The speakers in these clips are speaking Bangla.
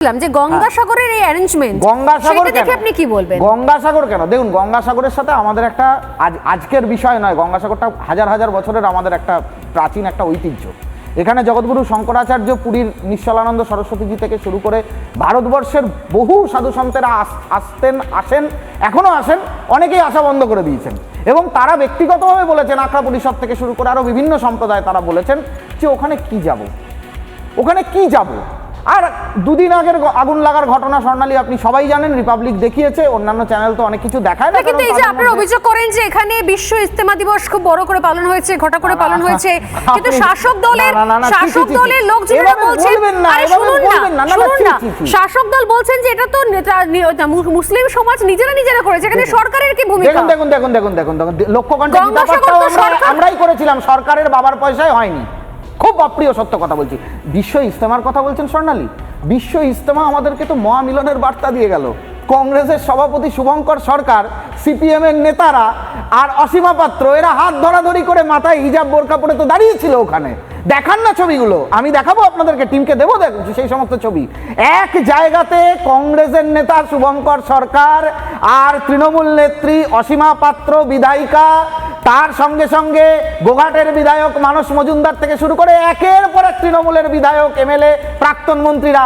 যে গঙ্গাসাগরের এই অ্যারেঞ্জমেন্ট, গঙ্গাসাগর সেটা দেখে আপনি কি বলবেন? গঙ্গাসাগর কেন? দেখুন, গঙ্গাসাগরের সাথে আমাদের একটা আজকের বিষয় নয়, গঙ্গাসাগরটা হাজার হাজার বছরের আমাদের একটা প্রাচীন একটা ঐতিহ্য। এখানে জগৎগুরু শঙ্করাচার্য, পুরীর নিশ্চলানন্দ সরস্বতীজি থেকে শুরু করে ভারতবর্ষের বহু সাধু সন্তেরা আসেন, এখনো আসেন, অনেকেই আসা বন্ধ করে দিয়েছেন। এবং তারা ব্যক্তিগতভাবে বলেছেন, আখড়া পরিষদ থেকে শুরু করে আরো বিভিন্ন সম্প্রদায় তারা বলেছেন যে ওখানে কি যাব, ওখানে কি যাব। আর দুদিন আগের আগুন লাগার ঘটনা স্বর্ণালী আপনি সবাই জানেন, রিপাবলিক দেখিয়েছে, অন্যান্য চ্যানেল তো অনেক কিছু দেখায় না। কিন্তু এই যে আপনারা অভিযোগ করেন যে এখানে বিশ্ব ইজতেমা দিবস খুব বড় করে পালন হয়েছে, ঘটা করে পালন হয়েছে, কিন্তু শাসক দলের লোকজনেরা বলছেন, আরে শুনুন না, শাসক দল বলছেন যে এটা তো মুসলিম সমাজ নিজেরা করেছে, এখানে সরকারের কি ভূমিকা? দেখুন লক্ষ্যকণ্ঠে আমরাই করেছিলাম, সরকারের বাবার পয়সায় হয়নি। খুব অপ্রিয় সত্য কথা বলছি। বিশ্ব ইজতেমার কথা বলছেন স্বর্ণালী, বিশ্ব ইজতেমা আমাদেরকে তো মহামিলনের বার্তা দিয়ে গেল। কংগ্রেসের সভাপতি শুভঙ্কর সরকার, সিপিএম এর নেতারা আর অসীমা পাত্র, এরা হাত ধরাধরি করে মাথায় হিজাব বোরকা পরে তো দাঁড়িয়েছিল ওখানে। দেখান না ছবিগুলো, আমি দেখাবো আপনাদেরকে, টিমকে দেবো সেই সমস্ত ছবি। এক জায়গাতে কংগ্রেসের নেতা শুভঙ্কর সরকার আর তৃণমূল নেত্রী অসীমা পাত্র বিধায়িকা, তার সঙ্গে সঙ্গে গোঘাটের বিধায়ক মানস মজুমদার থেকে শুরু করে একের পর এক তৃণমূলের বিধায়ক, এমএলএ, প্রাক্তন মন্ত্রীরা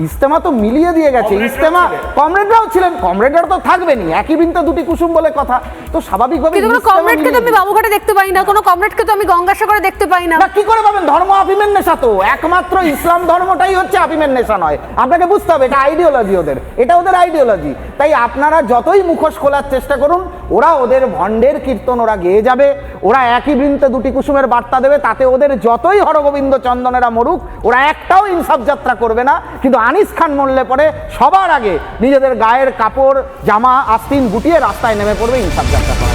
ইজতেমা তো মিলিয়ে দিয়ে গেছে। ইজতেমা কমরেডরাও ছিলেন, কমরেডরা তো থাকবেনই, একই বৃন্তে দুটি কুসুম বলে কথা। তো স্বাভাবিকভাবে কমরেডকে তো আমি বাবুঘাটে দেখতে পাই না, কোনো কমরেডকে তো আমি গঙ্গাসাগরে দেখতে পাই না। কি করে পাবেন? ধর্ম আফিমের নেশা তো, একমাত্র ইসলাম ধর্মটাই হচ্ছে আফিমের নেশা নয়। আপনাকে বুঝতে হবে, এটা আইডিওলজি ওদের, এটা ওদের আইডিওলজি। তাই আপনারা যতই মুখোশ খোলার চেষ্টা করুন, ওরা ওদের ভণ্ডের কীর্তন ওরা গেয়ে যাবে, ওরা একই বৃন্তে দুটি কুসুমের বার্তা দেবে, তাতে ওদের যতই হরগোবিন্দ চন্দনেরা মরুক, ওরা একটাও ইনসাফ যাত্রা করবে না। কিন্তু আনিস খান মরলে পরে সবার আগে নিজেদের গায়ের কাপড়, জামা, আস্তিন গুটিয়ে রাস্তায় নেমে পড়বে ইনসাফ যাত্রা করা।